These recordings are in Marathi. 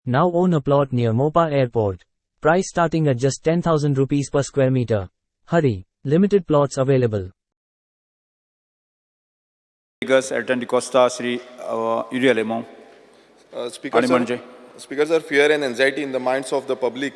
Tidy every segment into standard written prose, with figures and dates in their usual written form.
now own a plot near Mopa Airport. Price starting at just 10,000 rupees per square meter. Hurry, limited plots available. Speakers Elton Di Costa, Sri Uriel Lemon. Speaker sir, fear and anxiety in the minds of the public,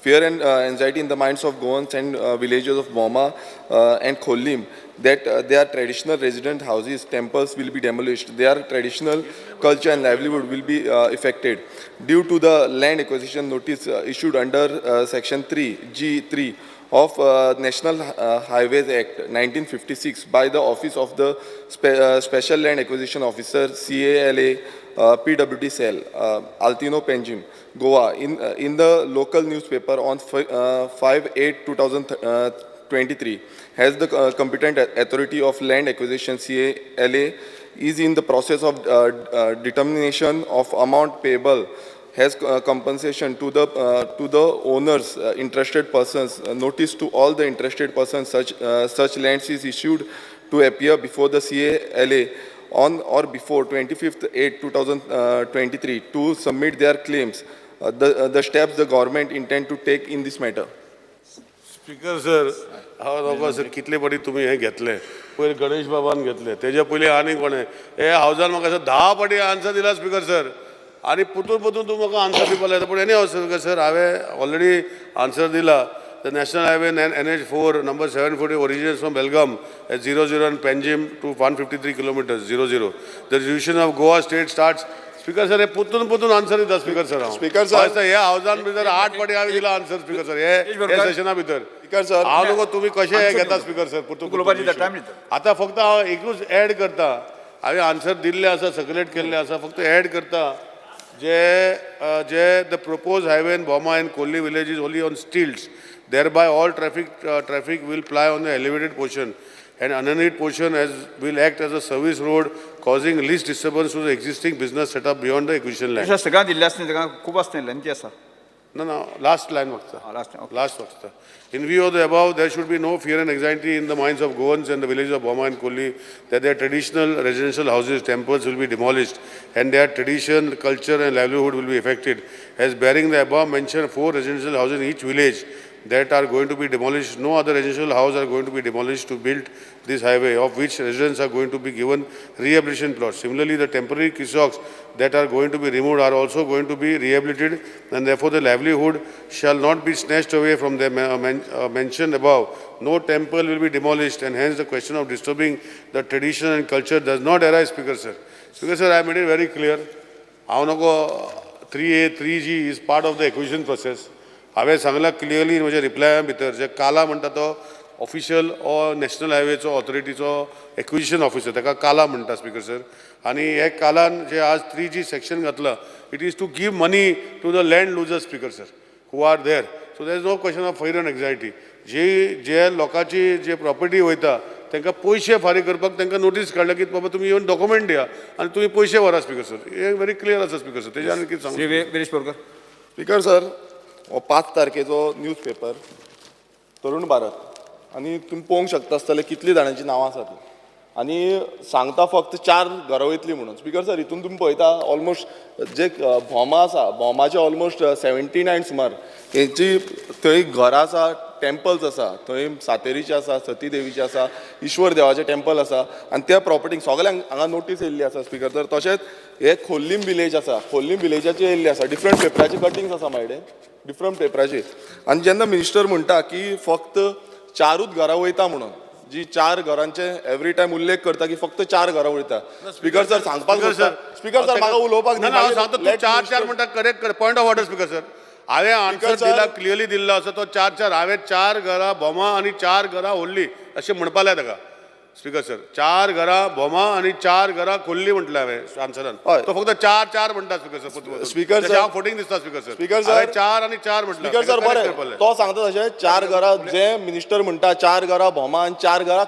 fear and anxiety in the minds of Goans and villagers of Boma and Kollim that their traditional resident houses, temples will be demolished. Their traditional culture and livelihood will be affected due to the land acquisition notice issued under Section 3 G3 of National Highways Act 1956 by the Office of the Special Land Acquisition Officer CALA PWD cell, Altino Penjim, Goa, in the local newspaper on 5/8/2023, has the competent authority of land acquisition CALA is in the process of determination of amount payable, has compensation to the owners, interested persons. Notice to all the interested persons such lands is issued to appear before the CALA on or before 25/8/2023 to submit their claims. The steps the government intend to take in this matter. Speaker sir, sir कितले बडी तुम्ही हे घेतले पहिले गणेश बाबान घेतले तेजा पहिले आनी कोणे हे हावजान म्हाका 10 पाटी आन्सर दिला स्पीकर सर आणि पुतून तुम्ही म्हाका आन्सर दिवपाक लायता पण एनी स्पीकर सर हांवें ऑलरेडी आन्सर दिला. The National Highway NH4 number 740 originates from Belgaum at 00 and Panjim to 153 kilometers 00. The jurisdiction of Goa state starts. Speaker sir, हे पुतून आन्सर दिता स्पीकर सर. स्पीकर सर, हे हावजान भितर 8 पाटी हांवें दिला आन्सर स्पीकर सर. हे सेशना भितर. स्पीकर सर, हांव नको तुम्ही कशे हे घेता स्पीकर सर पुतून. आता फक्त हांव एकूच ऍड करता. हांवें आन्सर दिल्ले आसा, सर्क्युलेट केल्ले आसा, फक्त ऍड करता. जे the proposed highway in Boma and Kolli village is only on stilts. Thereby, all traffic will ply on the elevated portion, and underneath portion will act as a service road, causing least disturbance to the existing business setup beyond the acquisition land. No, last line. Last. In view of the above, there should be no fear and anxiety in the minds of Goans and the villages of Boma and Kolli that their traditional residential houses, temples will be demolished, and their tradition, culture, and livelihood will be affected. As bearing the above mentioned 4 residential houses in each village that are going to be demolished, no other residential house are going to be demolished to build this highway, of which residents are going to be given rehabilitation plots. Similarly, the temporary kiosks that are going to be removed are also going to be rehabilitated, and therefore the livelihood shall not be snatched away from the mentioned above. No temple will be demolished, and hence the question of disturbing the tradition and culture does not arise, Speaker sir. Speaker sir, I made it very clear. 3A, 3G is part of the acquisition process. हांवें सांगला क्लियरली म्हज्या रिप्लाया भितर जे काला म्हणटा तो ऑफिशियल ओ नॅशनल हायवेचो ऑथॉरिटीचो एक्विजिशन ऑफिसर ताका काला म्हणटा स्पीकर सर. आनी हे कालान जे आज 3G सेक्शन घातला it is to give money to the land losers speaker sir who are there. So there is no question of fear and anxiety. जे लोकांची जे प्रॉपर्टी वयता तांकां पयशे फारीक करपाक तांकां नोटीस काडल्या की बाबा तुमी येवन डॉक्युमेंट दिया आनी तुमी पयशे व्हरा स्पीकर सर. हे व्हेरी क्लियर आसा स्पीकर सर. तेजे आनी कितें सांगू speaker sir, 5 तारखेचो newspaper Tarun Bharat आणि तुम्ही पळोवंक शकता आसतले कितली जाणांची नांवां आसात आणि सांगता फक्त 4 घरां वयतली म्हणून. स्पीकर सर, हितून तुम्ही पळयता ऑलमोस्ट जे भोमा आसा, भोमाचे ऑलमोस्ट 79 सुमार हेंची थंय घरां आसा, टेम्पल्स आसा, थंय सातेरीचे आसा, सती देवीचे आसा, ईश्वर देवाचें टेम्पल आसा आनी त्या प्रॉपर्टीक सगळ्यांक हांगा नोटीस येयल्ली आसा स्पीकर सर. तशेंच हे खोल्लीम विलेज आसा, खोल्लीम विलेजाचे येयल्ले आसा, डिफरंट पेपराचे कटिंग्स आसा म्हाजे डिफरंट पेपराचे. आनी जेन्ना मिनिस्टर म्हणटा की फक्त 4च घरां वयता म्हणून, जी 4 घरांचे एवरी टायम उल्लेख करता की फक्त 4 घरां वयता. स्पीकर सर सांगपाक स्पीकर सर म्हाका उलोवपाक सांगता 4 म्हणटा correct point of order speaker sir. हांवें आन्सर दिला क्लियरली दिल्लो आसा तो 4 हांवें 4 घरां भोमा आनी 4 घरां व्हडली अशें म्हणपा लाय ताका स्पीकर सर. 4 घरां भोमा आनी 4 घरां खोल्ली म्हटलें हांवें आन्सरान. तो फक्त 4 म्हणटा स्पीकर सर. स्पीकर सर हांव फोटींग दिसता स्पीकर सर. स्पीकर सर 4 आनी 4 म्हटलें स्पीकर सर बरें तो सांगता तशें 4 घरां जे मिनिस्टर म्हणटा 4 घरां भोमा आनी 4 घरां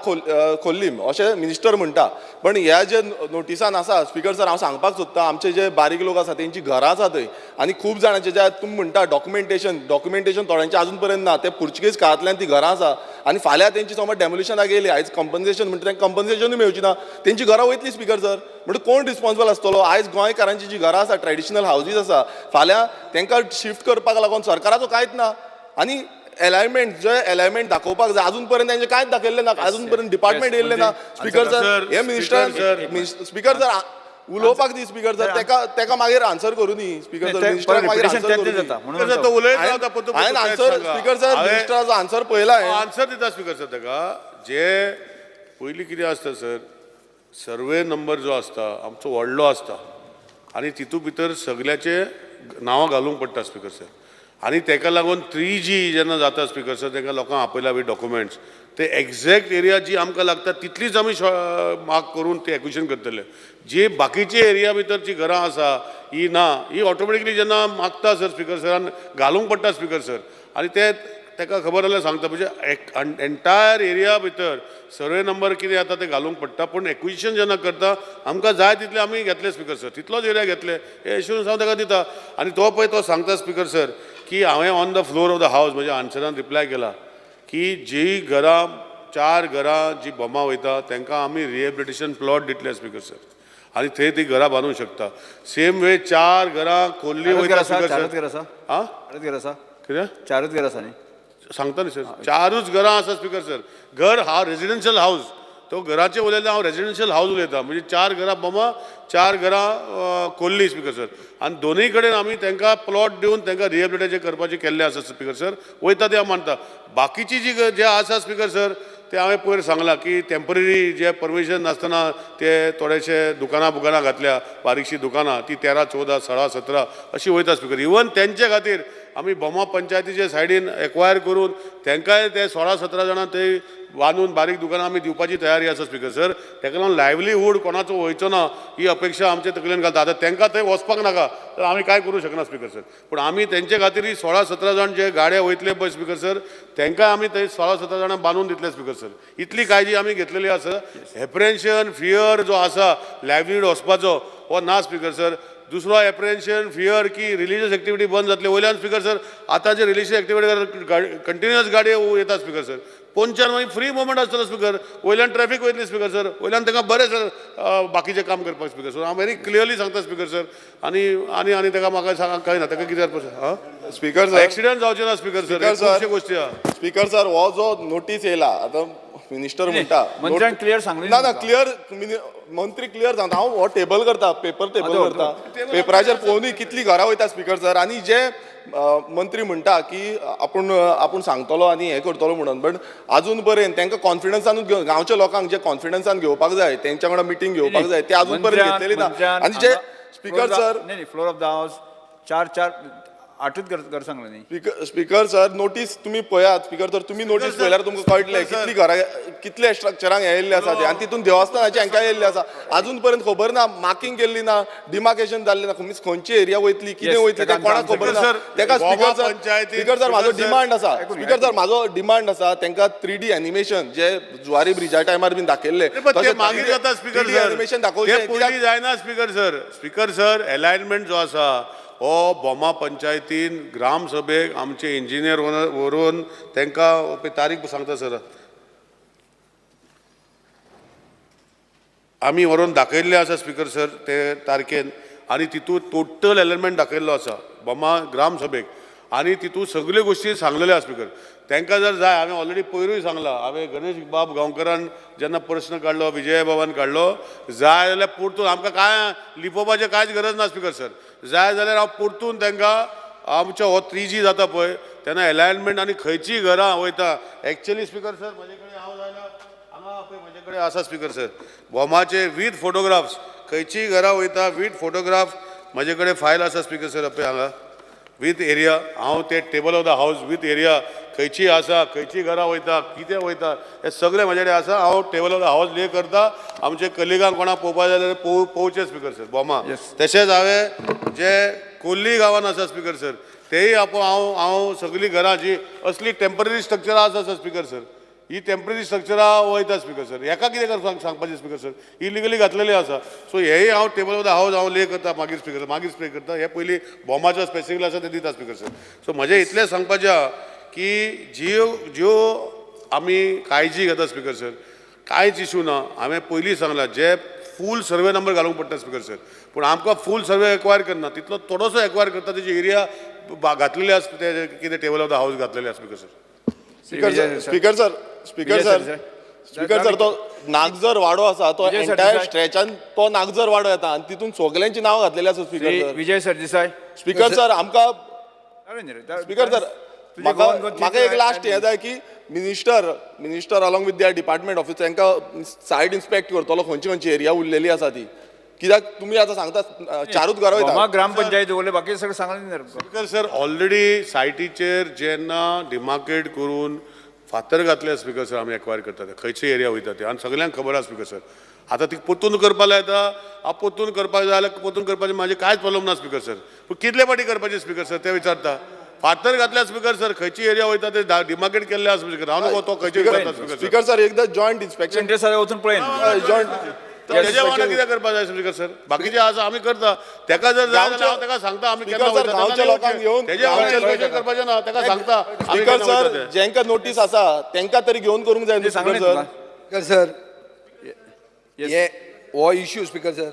खोल्लीम अशें मिनिस्टर म्हणटा. पण ह्या जे नोटिसान आसा स्पीकर सर हांव सांगपाक सोदता आमचे जे बारीक लोक आसा तेंची घरां आसा थंय आनी खूब जाणांचे जे तुमी म्हणटा डॉक्युमेंटेशन थोड्यांचे अजून पर्यंत ना. ते पुर्तुगेज काळांतल्यान ती घरां आसा आनी फाल्यां तेंची समज डेमोलिशनाक येयली आयज कंपन्सेशन म्हणटा तेंका कंपन्सेशनूय मेळची ना. तेंची घरां वयतली स्पीकर सर. म्हणजे कोण रिस्पॉन्सिबल आसतलो? आयज गोंयकारांची जी घरां आसा, ट्रेडिशनल हावजीस आसा, फाल्यां तांकां शिफ्ट करपाक लागून सरकाराचो कांयच ना. आनी अलायनमेंट जे अलायनमेंट दाखोवपाक जाय अजून पर्यंत तांचे कांयच दाखयल्लें ना, अजून पर्यंत डिपार्टमेंट येयल्लें ना. स्पीकर सर, हे मिनिस्टर स्पीकर सर उलोवपाक दी. स्पीकर सर तेका मागीर आन्सर करूं दी. स्पीकर सर मिनिस्टराक मागीर आन्सर करूं दी. हांवें आन्सर स्पीकर सर मिनिस्टराचो आन्सर पळयला. आन्सर दिता स्पीकर सर ताका. जे पयलीं कितें आसता सर, सर्वे नंबर जो आसता आमचो व्हडलो आसता आनी तितू भितर सगल्याचे नांवां घालूंक पडटा स्पीकर सर. आनी ताका लागून 3G जेन्ना जाता स्पीकर सर, तांकां लोकांक आपयला बी डॉक्युमेंट्स, ते एक्झॅक्ट एरिया जी आमकां लागता तितलीच आमी मार्क करून ते एक्विशन करतले. जी बाकीची एरिया भितरची घरां आसा ही ना, ही ऑटोमॅटिकली जेन्ना मागता सर स्पीकर सरान घालूंक पडटा स्पीकर सर. आनी ते ताका खबर जाल्यार सांगता. म्हणजे एंटायर एरिया भितर सर्वे नंबर कितें जाता ते घालूंक पडटा. पूण एक्विजिशन जेन्ना करता आमकां जाय तितले आमी घेतले स्पीकर सर, तितलोच एरिया घेतले हे एश्युरन्स हांव ताका दिता. आनी तो पळय तो सांगता स्पीकर सर की हांवें on the floor of the हावस म्हज्या आन्सरान रिप्लाय केला की जी घरां 4 घरां जी बोमां वयता तांकां आमी रिहेबिलिटेशन प्लॉट दितले स्पीकर सर. आनी थंय ती घरां बांदूंक शकता. सेम वे 4 घरां खोल्ली वयता स्पीकर सर. आं कितें 4 घर आसा न्ही सांगता न्ही सर, 4च घरां आसा स्पीकर सर. घर हा रेजिडेन्शियल हावस, तो घराचे उलयता हांव रेजिडेन्शियल हावस उलयता. म्हणजे 4 घरां बोमा 4 घरां कोल्ली स्पीकर सर. आनी दोनूय कडेन आमी तांकां प्लॉट दिवन तांकां रिहेबिलिटेशन करपाचें केल्लें आसा स्पीकर सर. वयता ते हांव मानता. बाकीची जी जे आसा स्पीकर सर ते हांवें पयर सांगलां की टेम्पररी जे परमिशन नासतना ते थोडेशे दुकानां घातल्या, बारीकशी दुकानां ती 13, 14, 16, 17 अशी वयता स्पीकर. इवन तेंचे खातीर आमी बोमा पंचायतीचे सायडीन एक्वायर करून तांकांय ते 16, 17 जाणां थंय बांदून बारीक दुकानां आमी दिवपाची तयारी आसा स्पीकर सर. ताका लागून लायव्हलीहूड कोणाचो वयचो ना ही अपेक्षा आमचे तकलेन घालता. आतां तांकां थंय वचपाक नाका तर आमी कांय करूं शकना स्पीकर सर. पूण आमी तेंचे खातीर 16, 17 जाण जे गाडे वयतले पळय स्पीकर सर तांकां आमी थंय 16, 17 जाणां बांदून दितले स्पीकर सर. इतली काळजी आमी घेतलेली आसा. एप्रेन्शन फियर जो आसा लायव्हलीहूड वचपाचो हो ना स्पीकर सर. दुसरो एप्रेन्शन फियर की रिलिजियस एक्टिविटी बंद जातले वयल्यान स्पीकर सर. आतां जे रिलिजियस एक्टिविटी कंटिन्युअस गाडी येता स्पीकर सर. पोंच्यान मागीर फ्री मुवमेंट आसतलो स्पीकर. वयल्यान ट्रॅफिक वयतली स्पीकर सर. वयल्यान तांकां बरें सर बाकीचें काम करपाक स्पीकर सर. हांव व्हेरी क्लियरली सांगता स्पीकर सर. आनी आनी आनी ताका म्हाका सांग कांय ना ताका कितें करपाचें स्पीकर सर एक्सिडेंट जावचे ना स्पीकर सर. खुबशे गोश्टी आहा स्पीकर सर. हो जो नोटीस येयला आतां मिनिस्टर म्हणटा मंत्र्यान क्लियर सांगलें ना क्लियर मंत्री क्लियर सांगता. हांव हो टेबल करता, पेपर टेबल करता. पेपराचेर पळोवनूय कितली घरां वयता स्पीकर सर. आनी जे मंत्री म्हणटा की आपूण सांगतलो आनी हें करतलो म्हणून, बट आजून पर्यंत तांकां कॉन्फिडन्सानूच गांवच्या लोकांक जे कॉन्फिडन्सान घेवपाक जाय तेंच्या वांगडा मिटींग घेवपाक जाय ते आजून पर्यंत घेतलेली ना. आनी जे स्पीकर सर नाही फ्लोर ऑफ द हाऊस 8च घर सांगलें न्ही. स्पीकर सर नोटीस तुम्ही पळयात स्पीकर सर. तुम्ही नोटीस पळयल्यार तुमकां कळटलें कितली घरां कितले स्ट्रक्चरांक येयल्ले आसा ते. आनी तितून देवस्थानाची हांकां येयल्ली आसा. आजून पर्यंत खबर ना, मार्किंग केल्ली ना, डिमार्केशन जाल्लें ना, खंयची एरिया वयतली कितें वयतली तें कोणाक खबर ना. ताका स्पीकर सर म्हाजो डिमांड आसा. स्पीकर सर म्हाजो डिमांड आसा तांकां 3D एनिमेशन जे जुवारी ब्रिजा टायमार बीन दाखयल्ले मागीर जाता स्पीकर सर. एनिमेशन दाखोवचें पयलीं जायना speaker sir. Speaker sir alignment जो आसा हो बोमा पंचायतीन ग्रामसभेक आमचे इंजिनियर व्हरून तांकां तारीख सांगता सर आमी व्हरून दाखयल्ले आसा स्पीकर सर ते तारखेन. आनी तितून टोटल एलिमेंट दाखयल्लो आसा बोमा ग्रामसभेक. आनी तितून सगल्यो गोश्टी सांगलेल्यो आसा स्पीकर. तांकां जर जाय हांवें ऑलरेडी पयरूय सांगलां. हांवें गणेश बाब गांवकरान जेन्ना प्रश्न काडलो, विजय बाबान काडलो, जाय जाल्यार परतून आमकां कांय लिपोवपाची कांयच गरज ना स्पीकर सर. जाय जाल्यार हांव परतून तांकां आमचो हो 3G जाता पळय तेन्ना अलायनमेंट आनी खंयचीं घरां वयता एक्चुअली स्पीकर सर म्हजे कडेन हांव जायना हांगा पळय म्हजे कडेन आसा स्पीकर सर बोमाचे वीथ फोटोग्राफ्स खंयचीं घरां वयता वीथ फोटोग्राफ म्हजे कडेन फायल आसा स्पीकर सर पळय हांगा वीथ एरिया. हांव ते टेबल ऑफ द हावस वीथ एरिया खंयची आसा, खंयची घरां वयता, कितें वयता हे सगळें म्हाजे कडेन आसा. हांव टेबल ऑफ द हावस ले करता. आमचे कलिगांक कोणाक पळोवपाक जाय जाल्यार पळोवचें स्पीकर सर बोमा. तशेंच हांवें जे कोल्ली गांवान आसा स्पीकर सर तेय हांव सगळीं घरां जी असली टेम्पररी स्ट्रक्चरां आसा स्पीकर सर ही टेम्पररी स्ट्रक्चरां वयता स्पीकर सर. हेका कितें कर सांगपाचें स्पीकर सर इलिगली घातलेली आसा. सो हेय हांव टेबल ऑफ द हावस हांव ले करता मागीर स्पीकर मागीर स्प्रे करता. हे पयलीं बोमाचो स्पेसिफिक आसा ते दिता स्पीकर सर. सो म्हजें इतलें सांगपाचें आहा की ज्यो आमी काळजी घेता स्पीकर सर कांयच इशू ना. हांवें पयलीं सांगलां जे फूल सर्वे नंबर घालूंक पडटा स्पीकर सर. पूण आमकां फूल सर्वे एक्वायर करना, तितलो थोडोसो एक्वायर करता तेजी एरिया घातलेली आसा, ते कितें टेबल ऑफ द हाऊस घातलेली आसा स्पीकर सर. स्पीकर सर तो नागजर वाडो आसा तो एंटायर स्ट्रेचान तो नागजर वाडो येता आनी तितून सगळ्यांची नांव घातलेली आसा speaker sir. Vijay Sardesai. Speaker sir आमकां स्पीकर सर तुझे म्हाका एक लास्ट हें जाय की minister along with their department office तांकां सायट इन्स्पेक्ट करतलो खंयची एरिया उरलेली आसा ती, कित्याक तुमी आतां सांगता चारूच घरां वयता. ग्रामपंचायत उरले बाकी सगळं सांगले. स्पीकर सर ऑलरेडी सायटीचेर जेन्ना डिमार्केट करून फातर घातले स्पीकर सर आमी एक्वायर करता ते खंयचे एरिया वयता ते आनी सगळ्यांक खबर आसा स्पीकर सर. आतां ती पोतून करपाक लायता, हांव पोतून करपाक जाय जाल्यार पोतून करपाचें म्हाजें कांयच प्रॉब्लम ना स्पीकर सर. पूण कितले फाटी करपाचें स्पीकर सर ते विचारता. फातर घातल्या स्पीकर सर खंयची एरिया वयता ते डिमार्केट केल्ले आसा स्पीकर. हांव नको तो खंयचे करता स्पीकर सर एकदां जॉयंट इन्स्पेक्शन वचून पळयन जॉयंट तेज्या वांगडा कितें करपाक जाय स्पीकर सर. बाकीचे आसा आमी करता, तेका जर जाय जाल्यार हांव तेका सांगता आमी केन्ना वयता गांवच्या लोकांक घेवन तेज्या वांगडा इन्स्पेक्शन करपाचें ना, तेका सांगता आमी स्पीकर केन्ना वयता सर ते. जेंका नोटीस आसा तेंका तरी घेवन करूंक जाय न्हू स्पीकर सर. स्पीकर सर हे हो इश्यू स्पीकर सर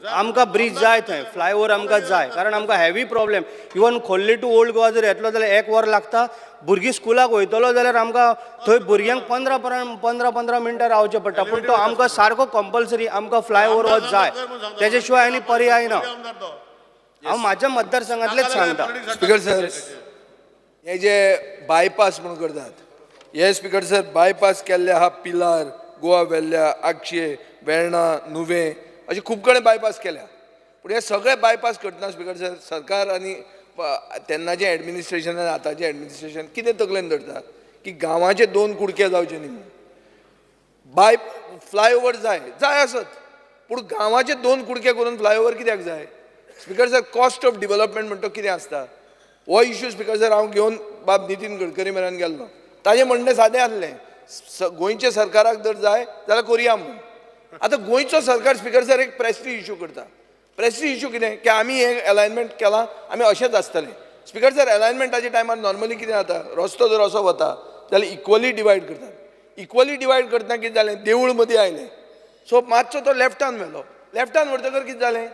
आमकां ब्रिज जाय थंय, फ्लायओव्हर आमकां जाय, कारण आमकां heavy problem. Even Khorlim to Old Goa जर येतलो जाल्यार 1 वर लागता. भुरगीं स्कुलाक वयतलो जाल्यार आमकां थंय भुरग्यांक 15 मिनटां रावचें पडटा. पूण तो आमकां सारको कंपल्सरी आमकां फ्लायओव्हर हो जाय, तेजे शिवाय आनी पर्याय ना. हांव म्हाज्या मतदारसंघांतलेच सांगता. स्पीकर सर हे जे बायपास म्हणून करतात हे स्पीकर सर बायपास केल्ले आहा पिलार, गोवा वेल्ल्या, आक्षे, वेर्णा, नुवें अशे खूब कडेन बायपास केल्या. पूण हे सगळे बायपास करतना स्पीकर सर सरकार आनी तेन्नाचें एडमिनिस्ट्रेशन आनी आतांचें एडमिनिस्ट्रेशन कितें तकलेन धरता की गांवाचे 2 कुडके जावचे न्ही म्हणून. फ्लायओव्हर जाय आसत, पूण गांवाचे 2 कुडके करून फ्लायओव्हर कित्याक जाय speaker sir. Cost of development म्हणटा कितें आसता हो इश्यू स्पीकर सर हांव घेवन बाब नितीन गडकरी मेरेन गेल्लो. ताजें म्हणणें सादें आसलें, गोंयच्या सरकाराक जर जाय जाल्यार करया म्हणून. आतां गोंयचो सरकार स्पीकर सर एक प्रेस्टीज इश्यू करता. प्रेस्टीज इश्यू कितें की आमी हे अलायनमेंट केलां, आमी अशेंच आसतलें स्पीकर सर. अलायनमेंटाच्या टायमार नॉर्मली कितें जाता, रस्तो जर असो वता जाल्यार इक्वली डिवायड करतात. इक्वली डिवायड करतना कितें जालें, देवूळ मदीं आयलें सो मातसो तो लेफ्टान व्हेलो. लेफ्टान व्हरतकर कितें जालें,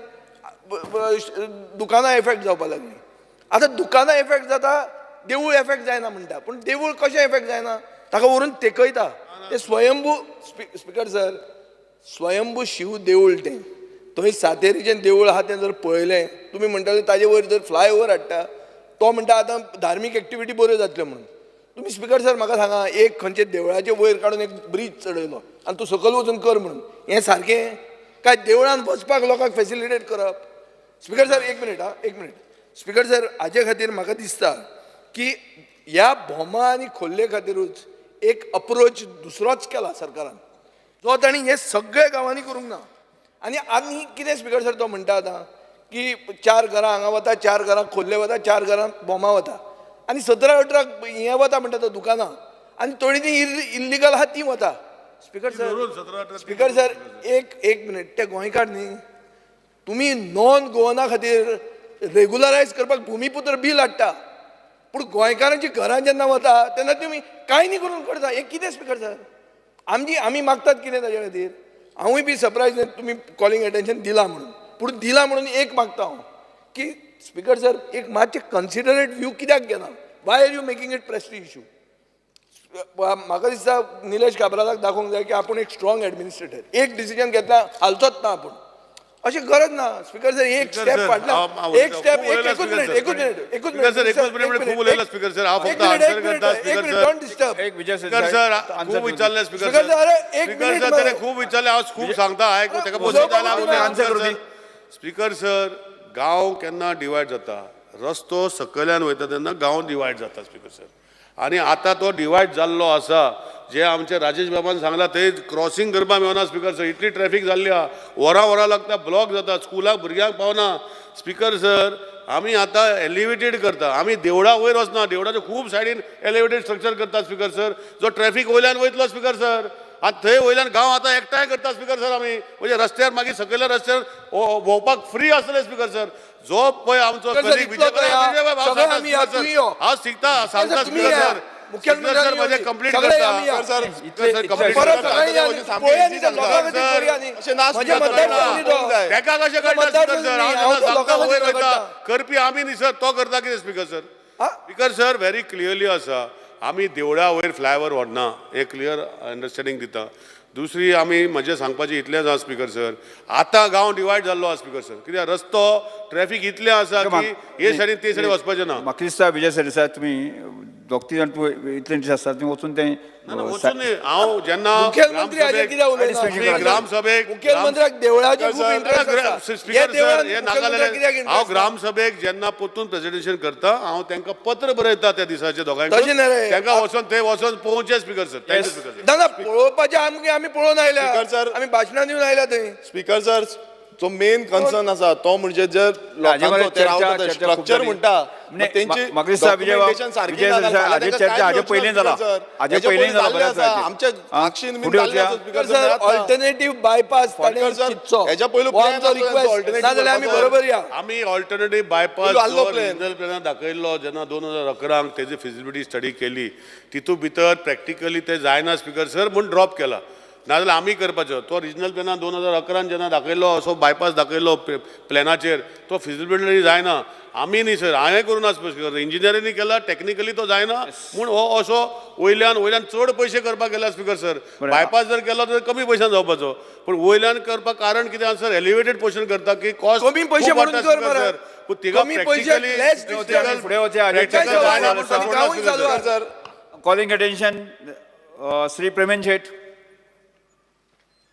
दुकानां इफेक्ट जावपाक लागलीं. आतां दुकानां इफेक्ट जाता, देवूळ इफेक्ट जायना म्हणटा. पूण देवूळ कशें इफेक्ट जायना, ताका व्हरून तेकयता. ते स्वयंभू स्पीकर सर स्वयंभू शिव देवूळ तें थंय सातेरीचें देवूळ आहा तें जर पळयलें तुमी म्हणटाले ताजे वयर जर फ्लायओव्हर हाडटा तो म्हणटा आतां धार्मीक एक्टिविटी बऱ्यो जातल्यो म्हणून. तुमी स्पीकर सर म्हाका सांगा एक खंयचे देवळाचे वयर काडून एक ब्रीज चडयलो आनी तूं सकयल वचून कर म्हणून, हें सारकें काय देवळान वचपाक लोकांक फेसिलिटेट करप. स्पीकर सर एक मिनीट स्पीकर सर हाजे खातीर म्हाका दिसता की ह्या भोमा आनी खोर्ले खातीरूच एक अप्रोच दुसरोच केला सरकारान जो ताणी हे सगळे गांवांनी करूंक ना. आनी कितें स्पीकर सर तो म्हणटा आतां की 4 घरां हांगा वता, 4 घरां खोर्ले वता, 4 घरां बोमा वता आनी 17-18 हें वता म्हणटा तो दुकानां आनी थोडीं ती इल्लिगल आहा ती वता. स्पीकर सर एक मिनीट ते गोंयकार न्ही, तुमी नॉन गोवना खातीर रेगुलरायज करपाक भुमिपुत्र बील हाडटा, पूण गोंयकारांची घरां जेन्ना वता तेन्ना तुमी कांय न्ही करून करता. हे कितें स्पीकर सर. आमी मागतात कितें ताचे खातीर. हांवूय बी सरप्रायज तुमी कॉलिंग एटेन्शन दिलां म्हणून, पूण दिलां म्हणून एक मागता हांव की स्पीकर सर एक मातशें कन्सिडरेट व्यू कित्याक घेना. Why are you making it prestige issue. म्हाका दिसता निलेश काब्रालाक दाखोवंक जाय की आपूण एक स्ट्रॉंग एडमिनिस्ट्रेटर. एक डिसिजन घेतला हालचोच ना आपूण, अशी गरज ना. स्पीकर सर एक स्टेप फाटला, एक स्टेप एकूच मिनिट एक मिनिट खूप उलयला स्पीकर सर. हांव फक्त आन्सर करता स्पीकर सर. एक विजय स्पीकर सर खूब विचारले स्पीकर सर. स्पीकर सर ताणें खूब विचारले, हांव खूब सांगता आयक तेका बसोवन जाल्यार आन्सर कर. स्पीकर सर गांव केन्ना डिवायड जाता, रस्तो सकयल्यान वयता तेन्ना गांव डिवायड जाता स्पीकर सर. आनी आतां तो डिवायड जाल्लो आसा, जे आमचे राजेश बाबान सांगला थंय क्रॉसिंग करपाक मेळना स्पीकर सर. इतली ट्रॅफिक जाल्ली आहा, वरां लागता, ब्लॉक जाता, स्कुलाक भुरग्यांक पावना स्पीकर सर. आमी आतां एलिवेटेड करता, आमी देवळा वयर वचना, देवळाच्या खूब सायडीन एलिवेटेड स्ट्रक्चर करता स्पीकर सर. जो ट्रॅफिक वयल्यान वयतलो स्पीकर सर आनी थंय वयल्यान गांव आतां एकठांय करता स्पीकर सर. आमी म्हणजे रस्त्यार मागीर सकयल्या रस्त्यार भोंवपाक फ्री आसतले स्पीकर सर. जो पळय आमचो कलीग हांव शिकता सांगता स्पीकर सर मुख्यमंत्र्यांनी सर माझे येवनी. कंप्लीट सगळे करता आम्ही या. सर सर कंप्लीट परत करता सगळे या. पळोवया न्ही, त्या लोकां खातीर सर, करया न्ही. अशें नाच म्हज्या करता मतदारसंघ न्ही तो. तेका कशें करता मतदारसंघ स्पीकर सर न्ही, हांव हांव तो सांगता लोकां वयर खातीर वयता करता. करपी आमी न्ही सर तो करता कितें स्पीकर सर आ? स्पीकर सर व्हेरी क्लियरली आसा आमी देवळा वयर फ्लायओव्हर व्हरना हे क्लियर अंडरस्टँडिंग दिता दुसरी आमी म्हजें सांगपाचें इतलेंच आसा स्पीकर सर आतां गांव डिवायड जाल्लो आसा स्पीकर सर कित्याक रस्तो ट्रॅफिक इतलें आसा की हे सायडीन ते सायडीन वचपाचें ना म्हाका दिसता विजय सरदेसाय तुमी दोग तीन जाण इतले इंट्रस्ट आसता तुमी वचून तें वचून न्ही हांव जेन्ना मुख्यमंत्री हाजेर कित्याक उलयना? ग्रामसभेक मुख्यमंत्र्याक देवळाचे खूब इंट्रस्ट आसा. हे स्पीकर सर देवळान हे नाका मुख्यमंत्र्याक कित्याक जाल्यार हांव इंट्रस्ट ना? ग्रामसभेक जेन्ना परतून प्रेझेंटेशन करता हांव तांकां पत्र बरयता त्या दिसाचे दोगांयक तशें न्ही रे. तांकां वचोन थंय वचोन पोवचे speaker sir thank you speaker sir ना ना पळोवपाचें आमी पळोवन आयल्या स्पीकर सर. आमी भाशणां दिवन आयल्या थंय. स्पीकर सर जो मेन कन्सर्न आसा तो म्हणजे जर लोकांचो ते रावता स्ट्रक्चर म्हणटा तेंची म्हाका दिसता विजय हाजे चर्चा हाजे पयलीं जाला हाजे पयलीं जाला बऱ्याच आमच्या आक्षीन फुडें वचया. Speaker sir sir alternative bypass ताणें सर, चिंतचो. हेच्या पयलू हो plan आमचो आसलो रिक्वेस्ट alternative ना जाल्यार आमी करपाचो. बरोबर या. आमी ऑल्टरनेटीव बायपास आसलो plan. रिजनल प्लॅनान दाखयल्लो जेन्ना 2011 तेजी फिजिबिलिटी स्टडी केली तितू भितर प्रॅक्टिकली ते जायना स्पीकर सर म्हूण ड्रॉप केला नाजाल्यार आमी करपाचो तो रिजनल प्लॅनान 2011 जेन्ना दाखयल्लो असो बायपास दाखयल्लो प्लॅनाचेर तो फिजिबिलिटी जायना आमी न्ही सर हांवें करूना स्पीकर इंजिनियरींनी केला टॅक्निकली तो जायना म्हूण हो असो वयल्यान चड पयशे करपाक गेला स्पीकर सर बायपास जर केलो तर कमी पयशान जावपाचो पूण वयल्यान करपाक कारण कितें आसा सर एलिवेटेड पोर्शन करता की कॉस्ट कमी पयशे म्हणून कर मरे. पूण तिका कमी पयशे less distance. फुडें वचया काय हाजे गांवूय चालू आसा. कॉलिंग अटेन्शन श्री प्रवीण शेट